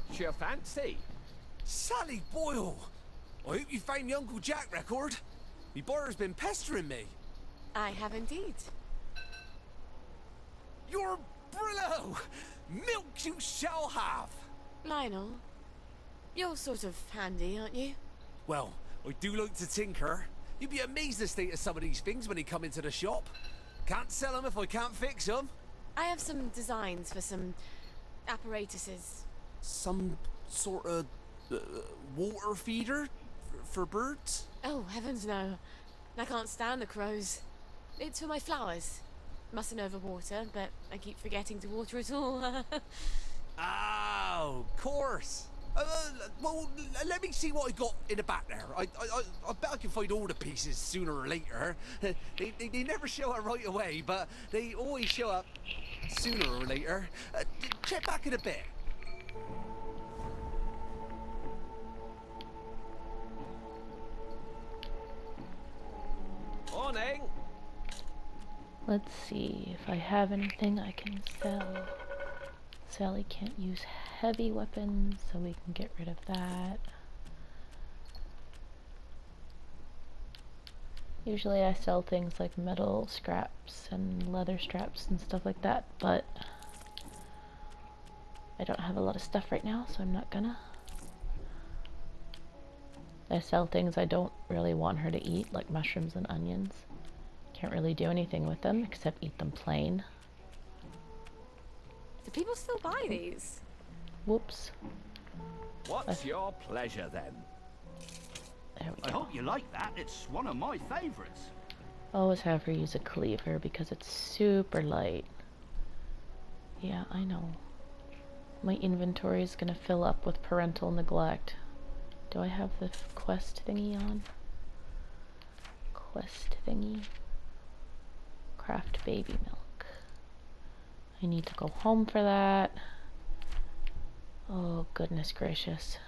What's your fancy? Sally Boyle! I hope you found my Uncle Jack record. Me brother's been pestering me. I have indeed. You're Brillo! Milk you shall have! Lionel, you're sort of handy, aren't you? Well, I do like to tinker. You'd be amazed the state of some of these things when they come into the shop. Can't sell them if I can't fix them. I have some designs for some apparatuses. Some sort of water feeder for birds? Oh, heavens no. I can't stand the crows. It's for my flowers. Mustn't overwater, but I keep forgetting to water it all. Oh, of course. Well, let me see what I got in the back there. I bet I can find all the pieces sooner or later. They never show up right away, but they always show up sooner or later. Check back in a bit. Morning. Let's see if I have anything I can sell. Sally can't use heavy weapons, so we can get rid of that. Usually I sell things like metal scraps and leather straps and stuff like that, but I don't have a lot of stuff right now, so I'm not gonna. I sell things I don't really want her to eat, like mushrooms and onions. Can't really do anything with them except eat them plain. Do people still buy these? Whoops. What's your pleasure then? There we I go. hope you like that. It's one of my favorites. Always have her use a cleaver because it's super light. Yeah, I know. My inventory is gonna fill up with parental neglect. Do I have the quest thingy on? Quest thingy. Craft baby milk. I need to go home for that. Oh, goodness gracious.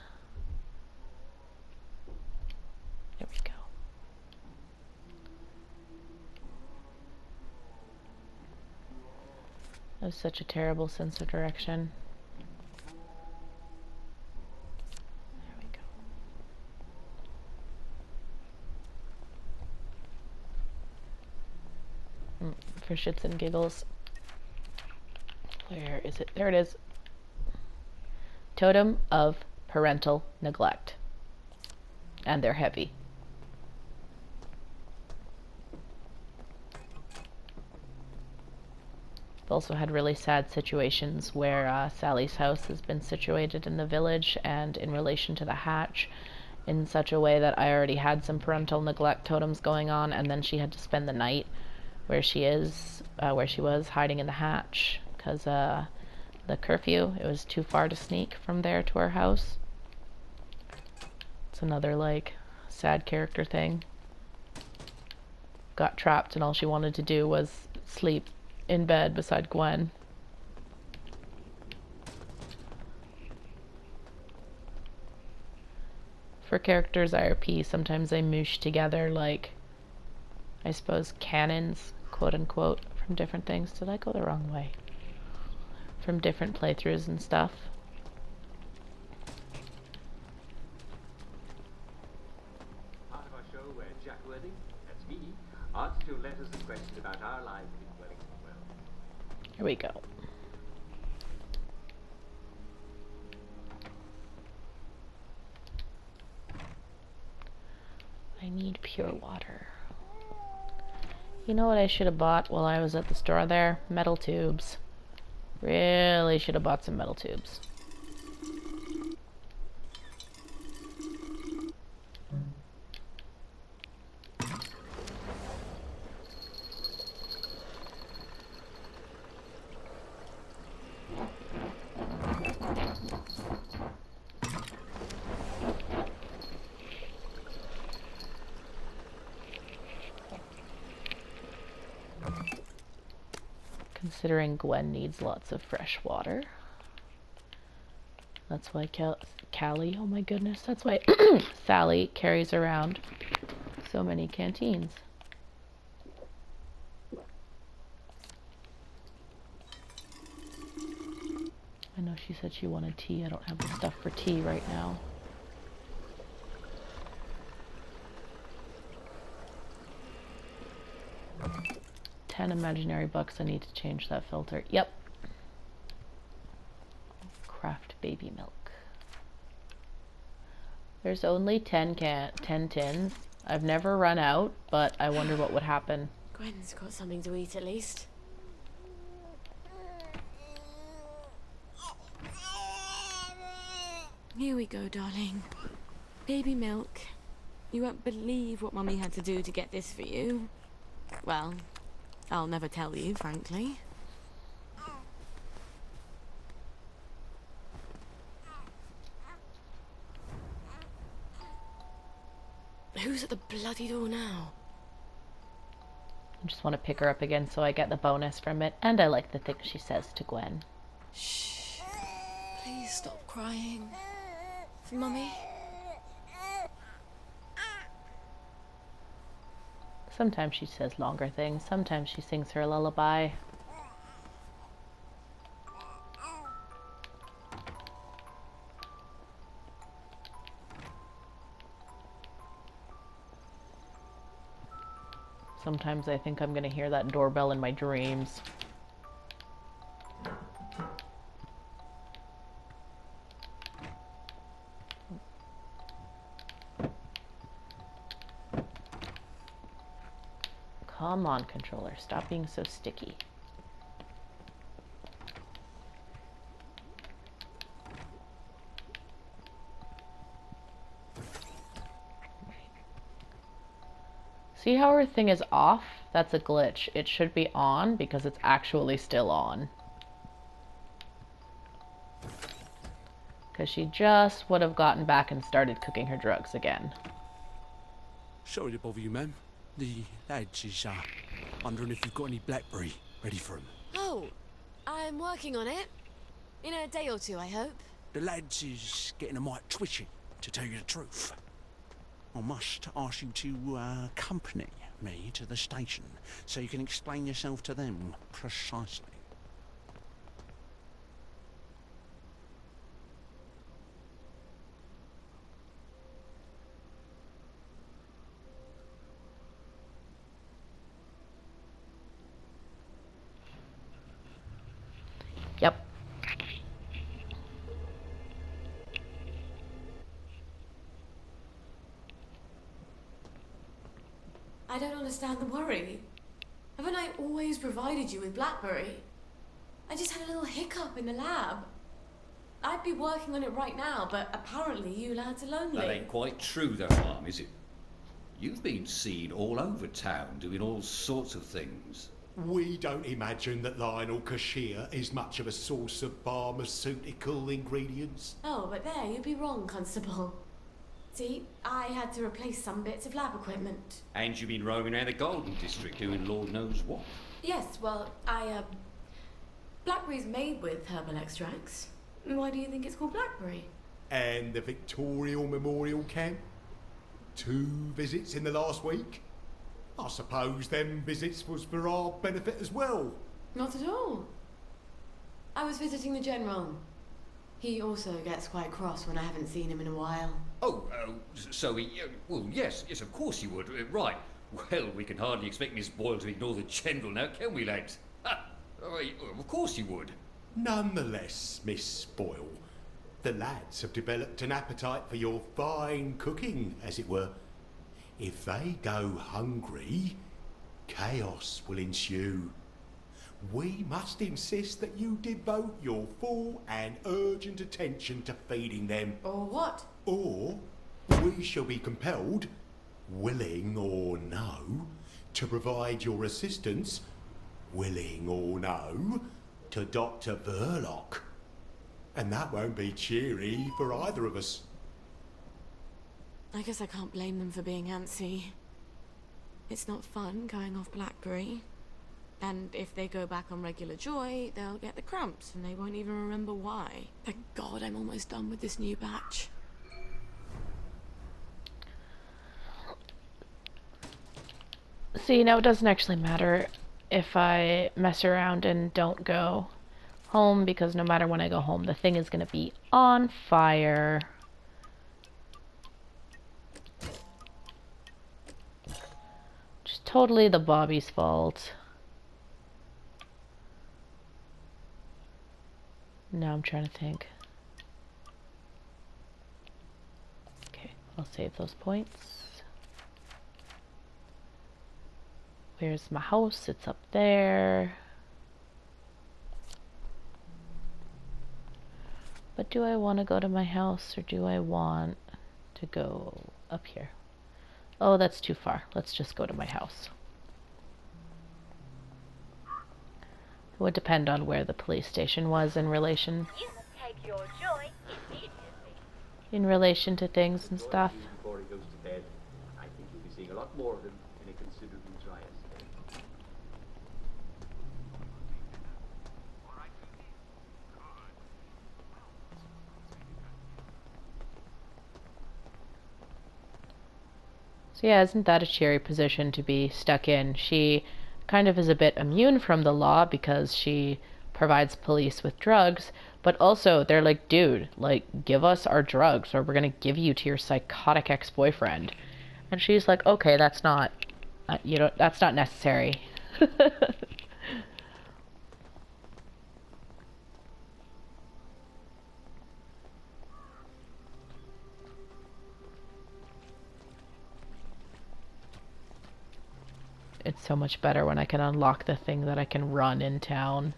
There we go. That was such a terrible sense of direction. There we go. For shits and giggles. Where is it? There it is. Totem of parental neglect. And they're heavy. I've also had really sad situations where Sally's house has been situated in the village and in relation to the hatch in such a way that I already had some parental neglect totems going on, and then she had to spend the night where she was hiding in the hatch because the curfew, it was too far to sneak from there to our house. It's another like sad character thing. Got trapped and all she wanted to do was sleep in bed beside Gwen. For characters IRP, sometimes they moosh together like, I suppose, canons, quote unquote, from different things. Did I go the wrong way? From different playthroughs and stuff. Part of our show where Jack Worthing, that's me, answers your letters and questions about our lives in Wellington World. Here we go. I need pure water. You know what I should have bought while I was at the store there? Metal tubes. Really should have bought some metal tubes. Considering Gwen needs lots of fresh water. That's why Callie, oh my goodness, that's why Sally carries around so many canteens. I know She said she wanted tea. I don't have the stuff for tea right now. $10 imaginary bucks. I need to change that filter. Yep. Craft baby milk. There's only 10 tins. I've never run out, but I wonder what would happen. Gwen's got something to eat at least. Here we go, darling. Baby milk. You won't believe what Mummy had to do to get this for you. Well, I'll never tell you, frankly. Who's at the bloody door now? I just want to pick her up again so I get the bonus from it. And I like the things she says to Gwen. Shh. Please stop crying. Mummy? Sometimes she says longer things. Sometimes she sings her a lullaby. Sometimes I think I'm going to hear that doorbell in my dreams. Come on, controller. Stop being so sticky. See how her thing is off? That's a glitch. It should be on because it's actually still on. Because she just would have gotten back and started cooking her drugs again. Sorry to bother you, ma'am. The lads is wondering if you've got any blackberry ready for 'em. Oh, I'm working on it. In a day or two, I hope. The lads is getting a mite twitchy, to tell you the truth. I must ask you to accompany me to the station so you can explain yourself to them precisely. Yep. I don't understand the worry. Haven't I always provided you with blackberry? I just had a little hiccup in the lab. I'd be working on it right now, but apparently you lads are lonely. That ain't quite true though, Mum, is it? You've been seen all over town doing all sorts of things. We don't imagine that Lionel Cashier is much of a source of pharmaceutical ingredients. Oh, but there, you'd be wrong, Constable. See, I had to replace some bits of lab equipment. And you've been roaming around the Golden District doing Lord knows what. Yes, well, blackberry's made with herbal extracts. Why do you think it's called blackberry? And the Victorial Memorial Camp? 2 visits in the last week? I suppose them visits was for our benefit as well. Not at all. I was visiting the General. He also gets quite cross when I haven't seen him in a while. Oh, so he... well, yes, of course he would. Right. Well, we can hardly expect Miss Boyle to ignore the General now, can we, lads? Ha! Of course he would. Nonetheless, Miss Boyle, the lads have developed an appetite for your fine cooking, as it were. If they go hungry, chaos will ensue. We must insist that you devote your full and urgent attention to feeding them. Or what? Or we shall be compelled, willing or no, to provide your assistance, willing or no, to Dr. Verloc. And that won't be cheery for either of us. I guess I can't blame them for being antsy. It's not fun going off blackberry. And if they go back on regular joy, they'll get the cramps and they won't even remember why. Thank God I'm almost done with this new batch. See, now it doesn't actually matter if I mess around and don't go home because no matter when I go home, the thing is going to be on fire. Just totally the Bobby's fault. Now I'm trying to think. Okay, I'll save those points. Where's my house? It's up there. But do I want to go to my house or do I want to go up here? Oh, that's too far. Let's just go to my house. It would depend on where the police station was in relation to things and stuff. Before he goes to bed, I think you'll be seeing a lot more of him in a considerably drier state. So yeah, isn't that a cheery position to be stuck in? She kind of is a bit immune from the law because she provides police with drugs, but also they're like, dude, like, give us our drugs or we're gonna give you to your psychotic ex-boyfriend. And she's like, okay, that's not, that's not necessary. It's so much better when I can unlock the thing that I can run in town.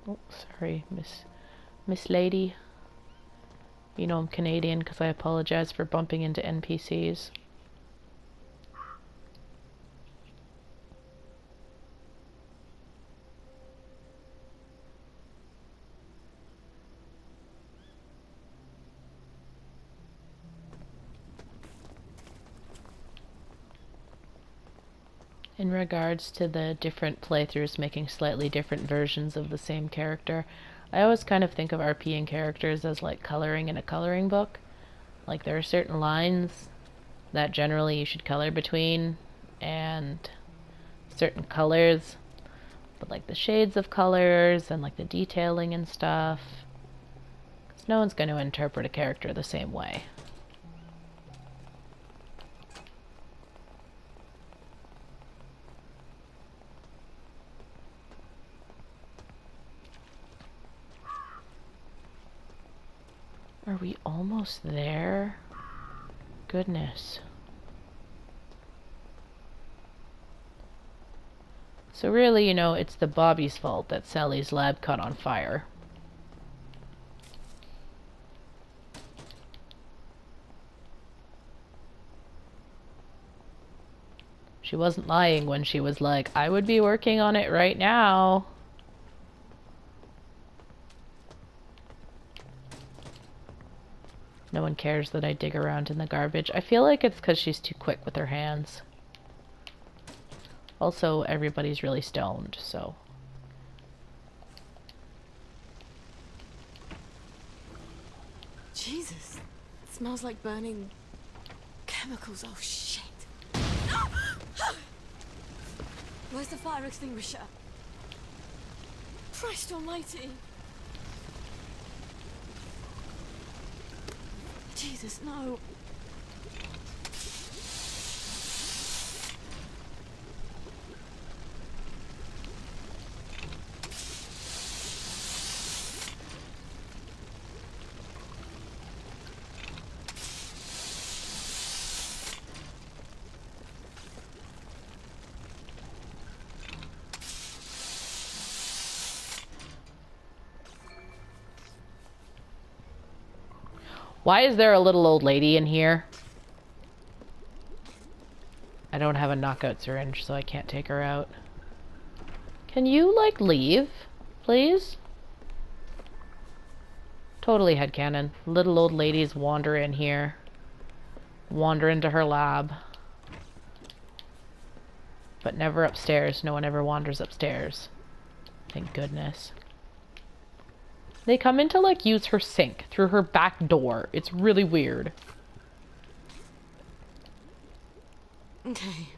Oh, sorry, Miss Lady. You know I'm Canadian because I apologize for bumping into NPCs. In regards to the different playthroughs making slightly different versions of the same character, I always kind of think of RPing characters as like coloring in a coloring book. Like there are certain lines that generally you should color between and certain colors, but like the shades of colors and like the detailing and stuff, because no one's going to interpret a character the same way. Are we almost there? Goodness. So really, you know, it's the Bobby's fault that Sally's lab caught on fire. She wasn't lying when she was like, I would be working on it right now. No one cares that I dig around in the garbage. I feel like it's because she's too quick with her hands. Also, everybody's really stoned, so... Jesus. It smells like burning chemicals. Oh, shit. Where's the fire extinguisher? Christ almighty. Jesus, no. Why is there a little old lady in here? I don't have a knockout syringe, so I can't take her out. Can you, like, leave? Please? Totally headcanon. Little old ladies wander in here. Wander into her lab. But never upstairs. No one ever wanders upstairs. Thank goodness. They come in to, like, use her sink through her back door. It's really weird. Okay.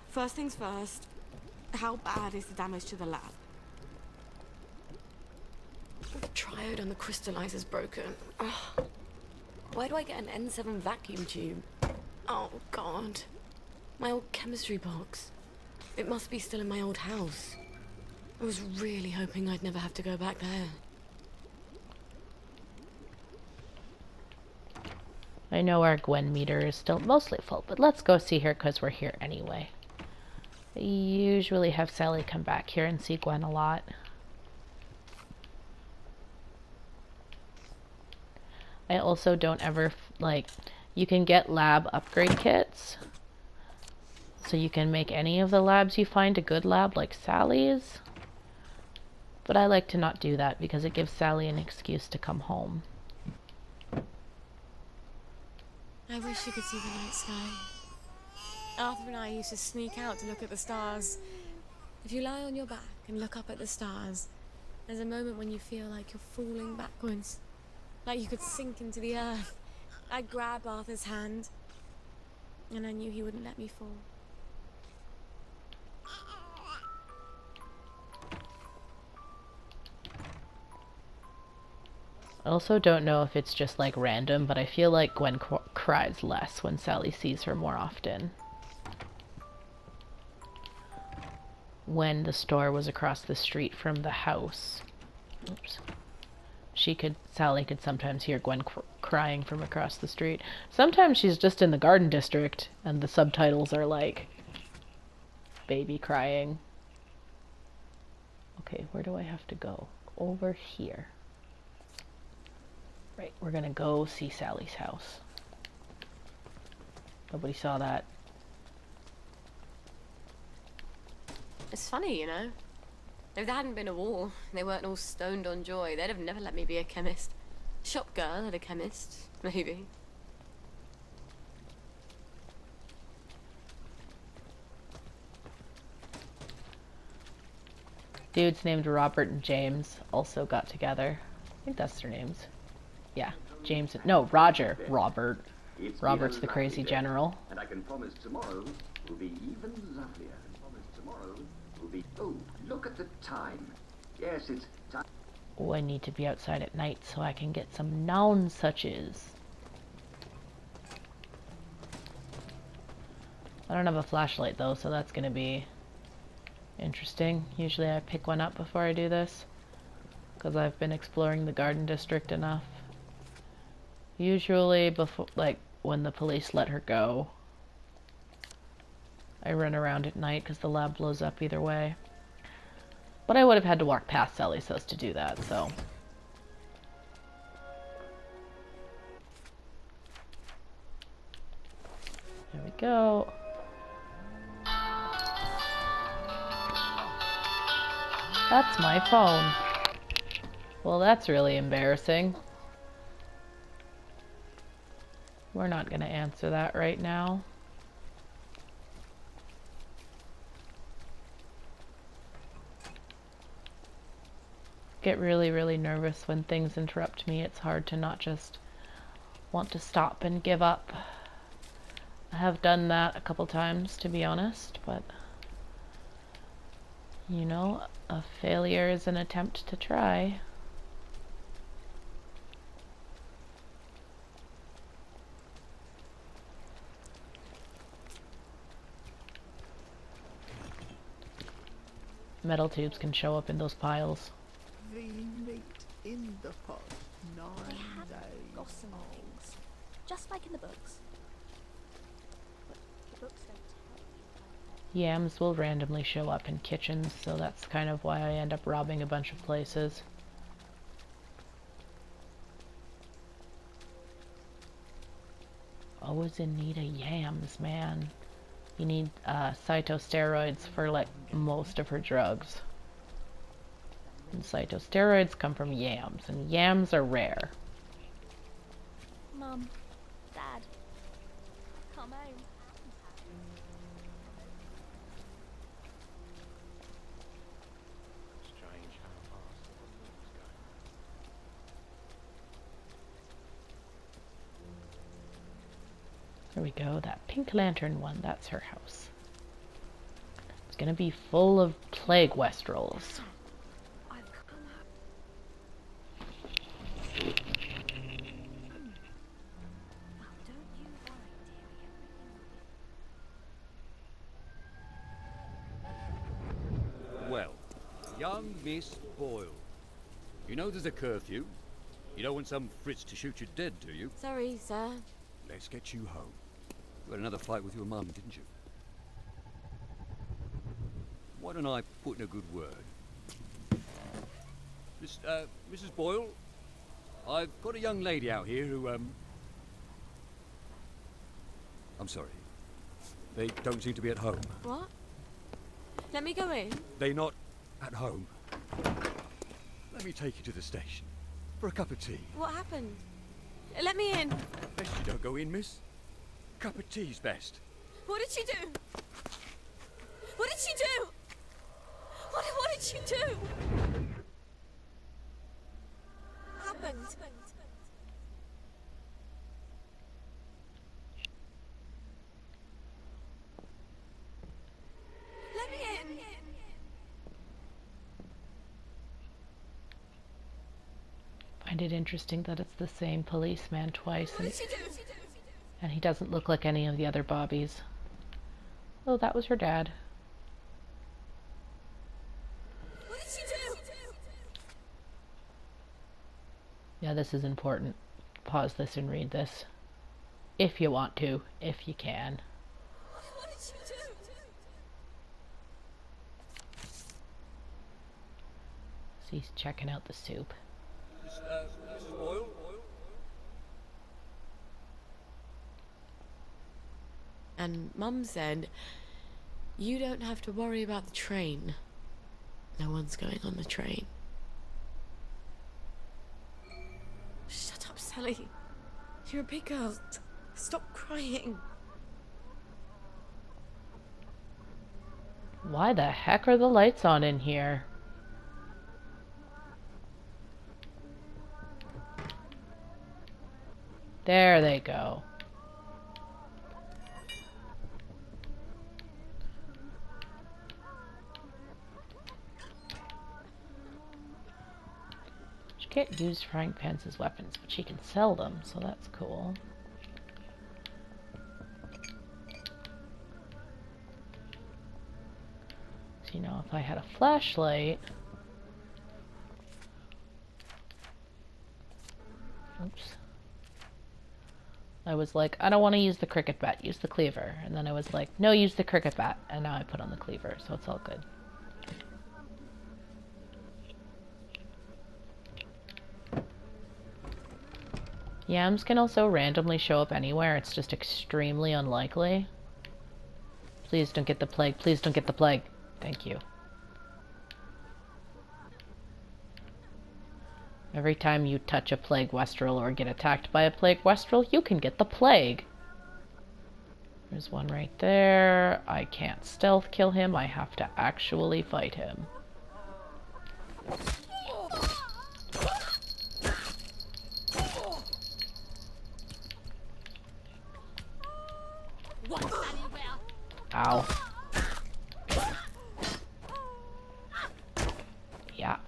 First things first, how bad is the damage to the lab? The triode on the crystallizer's broken. Ugh. Why do I get an N7 vacuum tube? Oh, God. My old chemistry box. It must be still in my old house. I was really hoping I'd never have to go back there. I know our Gwen meter is still mostly full, but let's go see her because we're here anyway. I usually have Sally come back here and see Gwen a lot. I also don't ever, like, you can get lab upgrade kits. So you can make any of the labs you find a good lab, like Sally's. But I like to not do that because it gives Sally an excuse to come home. I wish you could see the night sky. Arthur and I used to sneak out to look at the stars. If you lie on your back and look up at the stars, there's a moment when you feel like you're falling backwards. Like you could sink into the earth. I'd grab Arthur's hand, and I knew he wouldn't let me fall. I also don't know if it's just like random, but I feel like Gwen cries less when Sally sees her more often. When the store was across the street from the house, oops, Sally could sometimes hear Gwen crying from across the street. Sometimes she's just in the garden district and the subtitles are like baby crying. Okay, where do I have to go? Over here. Right, we're gonna go see Sally's house. Nobody saw that. It's funny, you know. If there hadn't been a war, they weren't all stoned on joy, they'd have never let me be a chemist. Shop girl and a chemist, maybe. Dudes named Robert and James also got together. I think that's their names. Yeah, James. No, Roger. Robert. It's Robert's been the a crazy lovely day, general. And I can promise tomorrow will be even lovelier. Oh, look at the time. Yes, it's time. Oh, I need to be outside at night so I can get some noun suches. I don't have a flashlight though, so that's gonna be interesting. Usually I pick one up before I do this, because I've been exploring the garden district enough. Usually before, like, when the police let her go, I run around at night because the lab blows up either way. But I would have had to walk past Sally's house to do that, so. There we go. That's my phone. Well, that's really embarrassing. We're not gonna answer that right now. Get really, really nervous when things interrupt me. It's hard to not just want to stop and give up. I have done that a couple times, to be honest, but you know, a failure is an attempt to try. Metal tubes can show up in those piles. The meat in the pot, 9 They have days gossamer old. things, just like in the books. But the books don't tell you. Yams will randomly show up in kitchens, so that's kind of why I end up robbing a bunch of places. Always in need of yams, man. You need cytosteroids for like most of her drugs. And cytosteroids come from yams, and yams are rare. Mum, Dad, come home. Strange how fast the football's going. There we go, that pink lantern one, that's her house. It's gonna be full of plague Westrels. I've come out. Well, don't you worry, dearie. Everything will be. Well, young Miss Boyle. You know there's a curfew. You don't want some Fritz to shoot you dead, do you? Sorry, sir. Let's get you home. You had another fight with your mum, didn't you? Why don't I put in a good word? Mrs. Boyle, I've got a young lady out here who, I'm sorry. They don't seem to be at home. What? Let me go in. They're not at home. Let me take you to the station for a cup of tea. What happened? Let me in. Best you don't go in, miss. Cup of tea's best. What did she do? What did she do? What did she do? Happened. Let me in. Find it interesting that it's the same policeman twice, What did she do? and he doesn't look like any of the other Bobbies. Oh, that was her dad. What did she do? Yeah, this is important. Pause this and read this. If you want to, if you can. What did she do? So he's checking out the soup. Mrs. Boyle? And Mum said, you don't have to worry about the train. No one's going on the train. Shut up, Sally. You're a big girl. Stop crying. Why the heck are the lights on in here? There they go. She can't use frying pans as weapons, but she can sell them, so that's cool. So, you know, if I had a flashlight... Oops. I was like, I don't want to use the cricket bat, use the cleaver. And then I was like, no, use the cricket bat. And now I put on the cleaver, so it's all good. Yams can also randomly show up anywhere. It's just extremely unlikely. Please don't get the plague. Please don't get the plague. Thank you. Every time you touch a plague Westrel or get attacked by a plague Westrel, you can get the plague. There's one right there. I can't stealth kill him. I have to actually fight him. Ow. Yeah.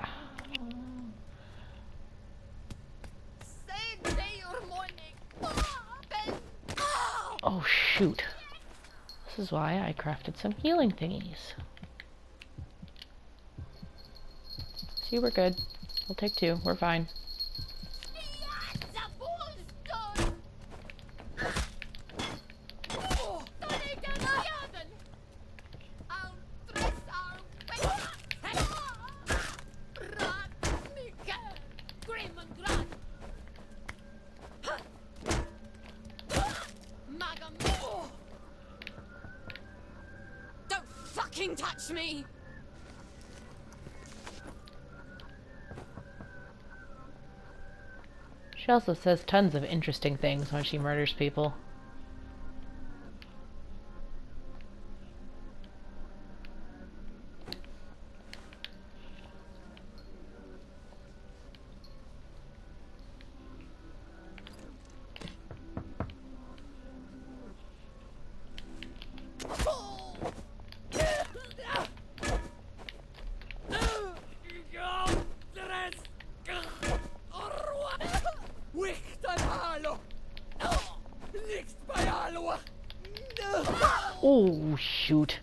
Oh shoot. This is why I crafted some healing thingies. See, we're good. We'll take two. We're fine. Don't fucking touch me! She also says tons of interesting things when she murders people. Oh, shoot.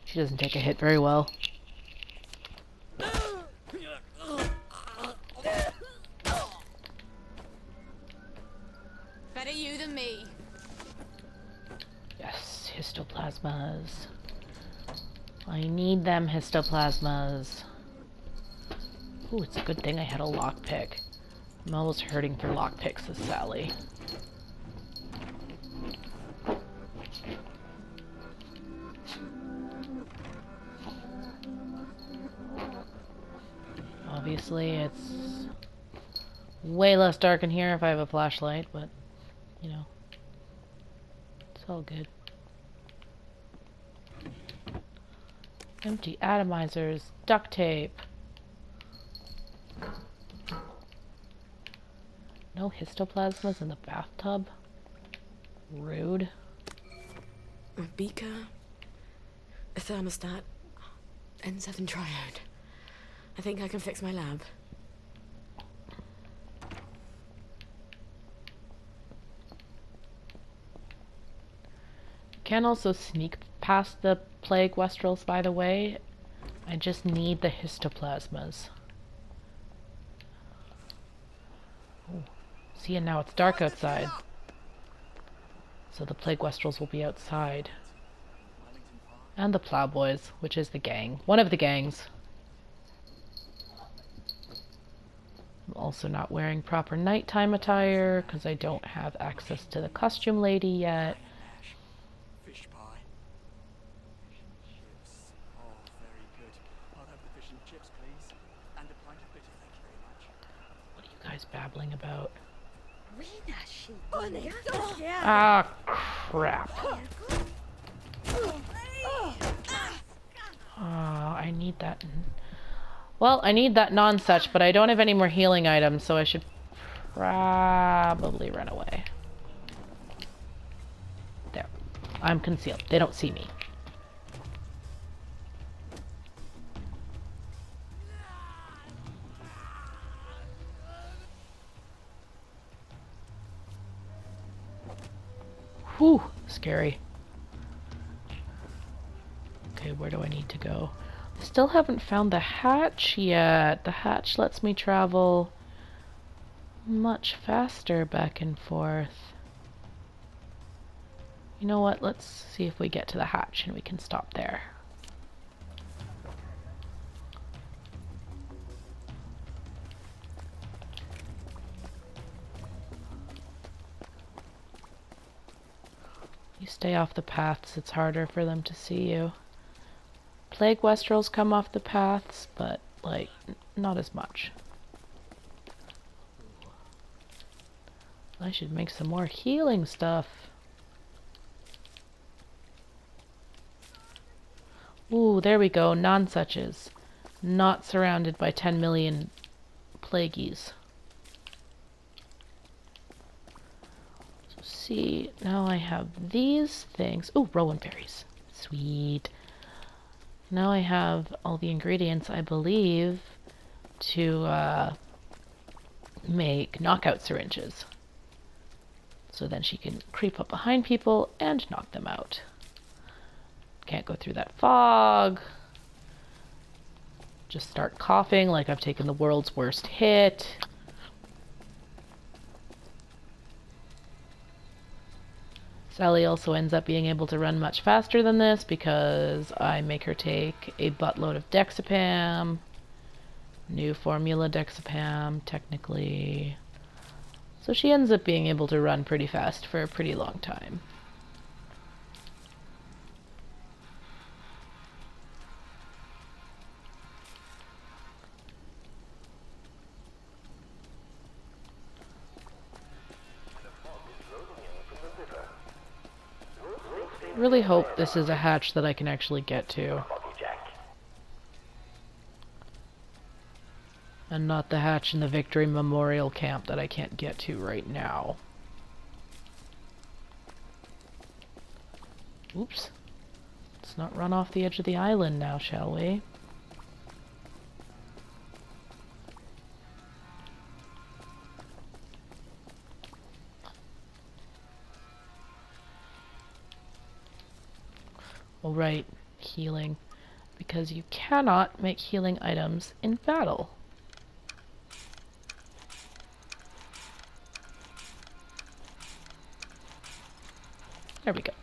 She doesn't take a hit very well. Better you than me. Yes, histoplasmas. I need them histoplasmas. Ooh, it's a good thing I had a lockpick. I'm always hurting for lockpicks, says Sally. Obviously, it's way less dark in here if I have a flashlight, but, you know, it's all good. Empty atomizers, duct tape. No histoplasmas in the bathtub? Rude. A beaker, a thermostat, N7 triode. I think I can fix my lab. Can also sneak past the plague westrels, by the way. I just need the histoplasmas. Ooh. See, and now it's dark outside. So the plague westrels will be outside. And the plowboys, which is the gang. One of the gangs. I'm also not wearing proper nighttime attire because I don't have access to the costume lady yet. Fish pie. Fish and chips. Oh, very good. I'll have the fish and chips, please. And a pint of bitter, thank you very much. What are you guys babbling about? Oh, Ah, crap. I need that. Well, I need that non-such, but I don't have any more healing items, so I should probably run away. There. I'm concealed. They don't see me. Whew, scary. Okay, where do I need to go? I still haven't found the hatch yet. The hatch lets me travel much faster back and forth. You know what? Let's see if we get to the hatch and we can stop there. You stay off the paths, it's harder for them to see you. Plague westrels come off the paths, but, like, not as much. I should make some more healing stuff. Ooh, there we go, non-suches. Not surrounded by 10 million plagueies. So see, now I have these things. Ooh, rowan berries. Sweet. Now I have all the ingredients, I believe, to make knockout syringes. So then she can creep up behind people and knock them out. Can't go through that fog. Just start coughing like I've taken the world's worst hit. Sally also ends up being able to run much faster than this because I make her take a buttload of Dexapam. New formula Dexapam, technically. So she ends up being able to run pretty fast for a pretty long time. Really hope this is a hatch that I can actually get to. And not the hatch in the Victory Memorial Camp that I can't get to right now. Oops. Let's not run off the edge of the island now, shall we? Oh, right. Healing. Because you cannot make healing items in battle. There we go.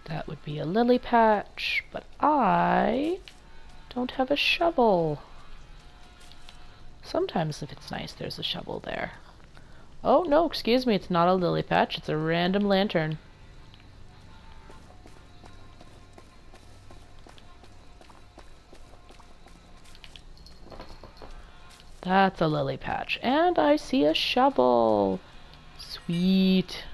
That would be a lily patch, but I don't have a shovel. Sometimes if it's nice, there's a shovel there. Oh, no, excuse me, it's not a lily patch, it's a random lantern. That's a lily patch. And I see a shovel. Sweet.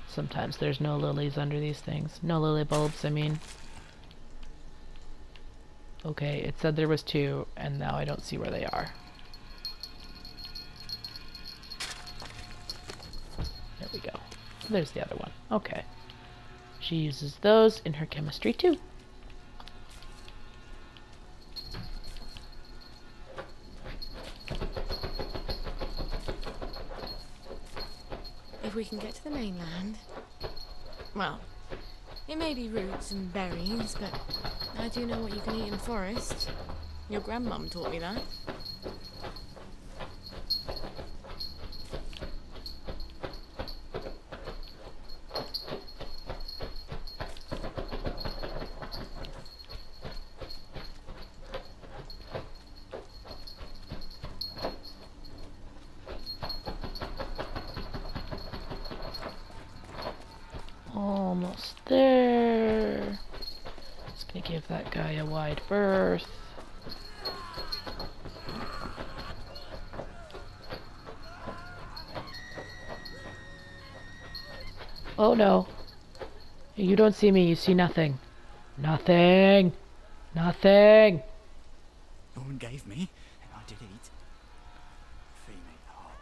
Sometimes there's no lilies under these things. No lily bulbs, I mean. Okay, it said there was 2, and now I don't see where they are. There we go. There's the other one. Okay. She uses those in her chemistry too. If we can get to the mainland... Well, it may be roots and berries, but I do know what you can eat in the forest. Your grandmum taught me that. Almost there. Just gonna give that guy a wide berth. Oh no. You don't see me, you see nothing. Nothing! Nothing! No one gave me, and I did eat. Feed me heart.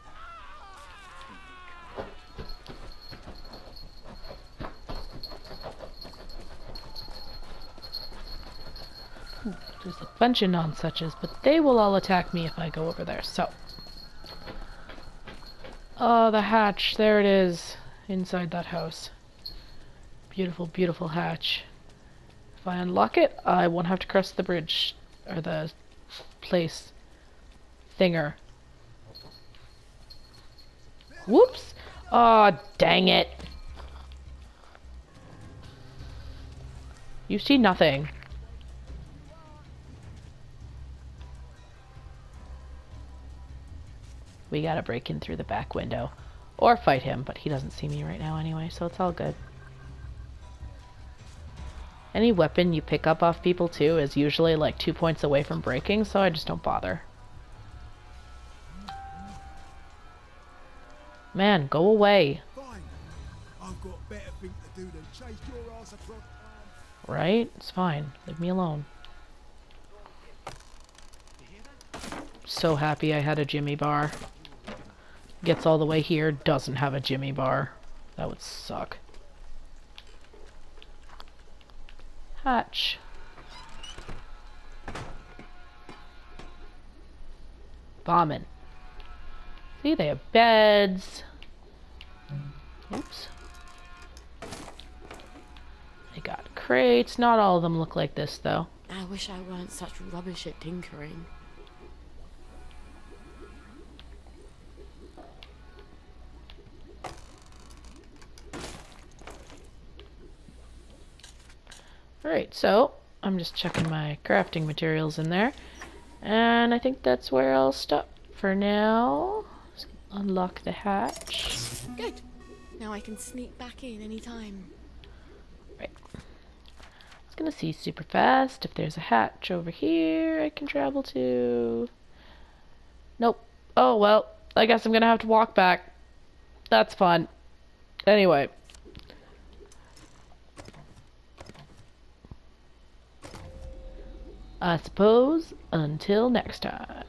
There's a bunch of nonsuches, but they will all attack me if I go over there, so. Oh, the hatch. There it is. Inside that house. Beautiful, beautiful hatch. If I unlock it, I won't have to cross the bridge. Or the place. Thinger. Whoops! Aw, oh, dang it. You see nothing. We gotta break in through the back window. Or fight him, but he doesn't see me right now anyway, so it's all good. Any weapon you pick up off people too is usually like 2 points away from breaking, so I just don't bother. Man, go away. Fine. I've got better thing to do than chase your ass across town. Right? It's fine. Leave me alone. So happy I had a Jimmy bar. Gets all the way here, doesn't have a Jimmy bar. That would suck. Hatch. Bombing. See, they have beds. Oops. They got crates. Not all of them look like this, though. I wish I weren't such rubbish at tinkering. Alright, so I'm just checking my crafting materials in there. And I think that's where I'll stop for now. Let's unlock the hatch. Good. Now I can sneak back in any time. Right. I was gonna see super fast if there's a hatch over here I can travel to. Nope. Oh well, I guess I'm gonna have to walk back. That's fun. Anyway. I suppose until next time.